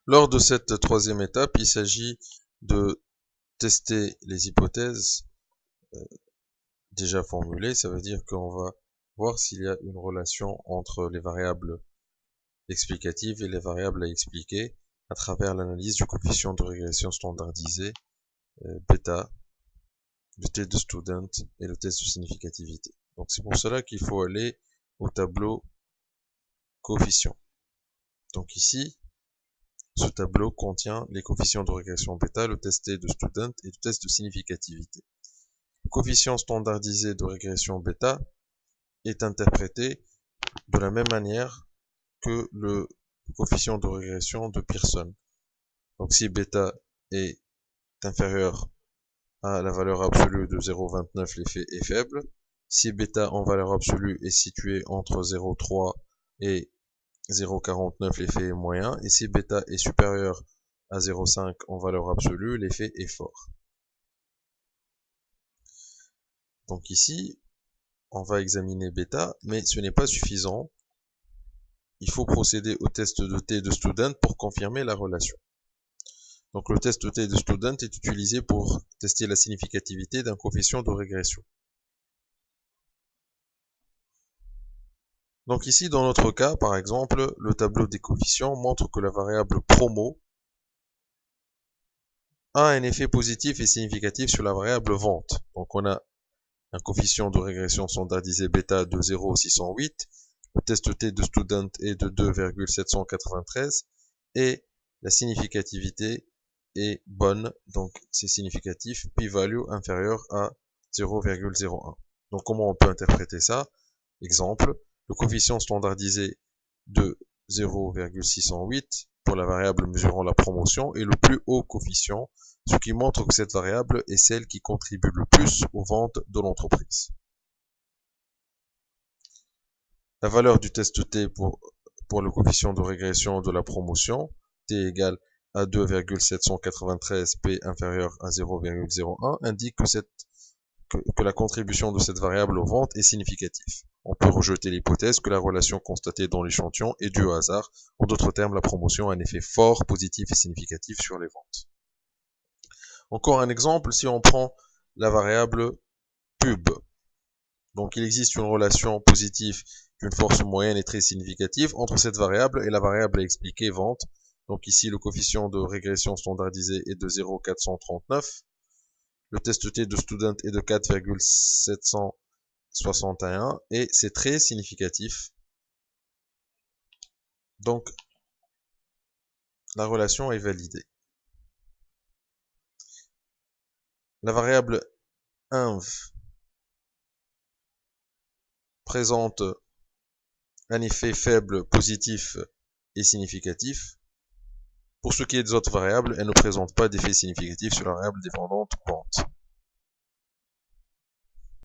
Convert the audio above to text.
Lors de cette troisième étape, il s'agit de tester les hypothèses déjà formulées. Ça veut dire qu'on va voir s'il y a une relation entre les variables explicatives et les variables à expliquer à travers l'analyse du coefficient de régression standardisé bêta, le test de student et le test de significativité. Donc c'est pour cela qu'il faut aller au tableau coefficients. Donc ici, ce tableau contient les coefficients de régression bêta, le test de student et le test de significativité. Le coefficient standardisé de régression bêta est interprété de la même manière que le coefficient de régression de Pearson. Donc si bêta est inférieur à la valeur absolue de 0,29, l'effet est faible. Si bêta en valeur absolue est situé entre 0,3 et 0,49, l'effet est moyen. Et si bêta est supérieur à 0,5 en valeur absolue, l'effet est fort. Donc ici, on va examiner bêta, mais ce n'est pas suffisant. Il faut procéder au test de T de student pour confirmer la relation. Donc le test de T de student est utilisé pour tester la significativité d'un coefficient de régression. Donc ici, dans notre cas, par exemple, le tableau des coefficients montre que la variable promo a un effet positif et significatif sur la variable vente. Donc on a un coefficient de régression standardisé bêta de 0,608, le test T de student est de 2,793 et la significativité est bonne, donc c'est significatif, p-value inférieur à 0,01. Donc comment on peut interpréter ça? Exemple, le coefficient standardisé de 0,608 pour la variable mesurant la promotion est le plus haut coefficient, ce qui montre que cette variable est celle qui contribue le plus aux ventes de l'entreprise. La valeur du test T pour le coefficient de régression de la promotion, T égale à 2,793, P inférieur à 0,01, indique que la contribution de cette variable aux ventes est significative. On peut rejeter l'hypothèse que la relation constatée dans l'échantillon est due au hasard. En d'autres termes, la promotion a un effet fort, positif et significatif sur les ventes. Encore un exemple, si on prend la variable pub. Donc il existe une relation positive d'une force moyenne et très significative entre cette variable et la variable à expliquer vente. Donc ici, le coefficient de régression standardisé est de 0,439. Le test T de student est de 4,761 et c'est très significatif. Donc, la relation est validée. La variable inv présente un effet faible, positif et significatif. Pour ce qui est des autres variables, elle ne présente pas d'effet significatif sur la variable dépendante vente.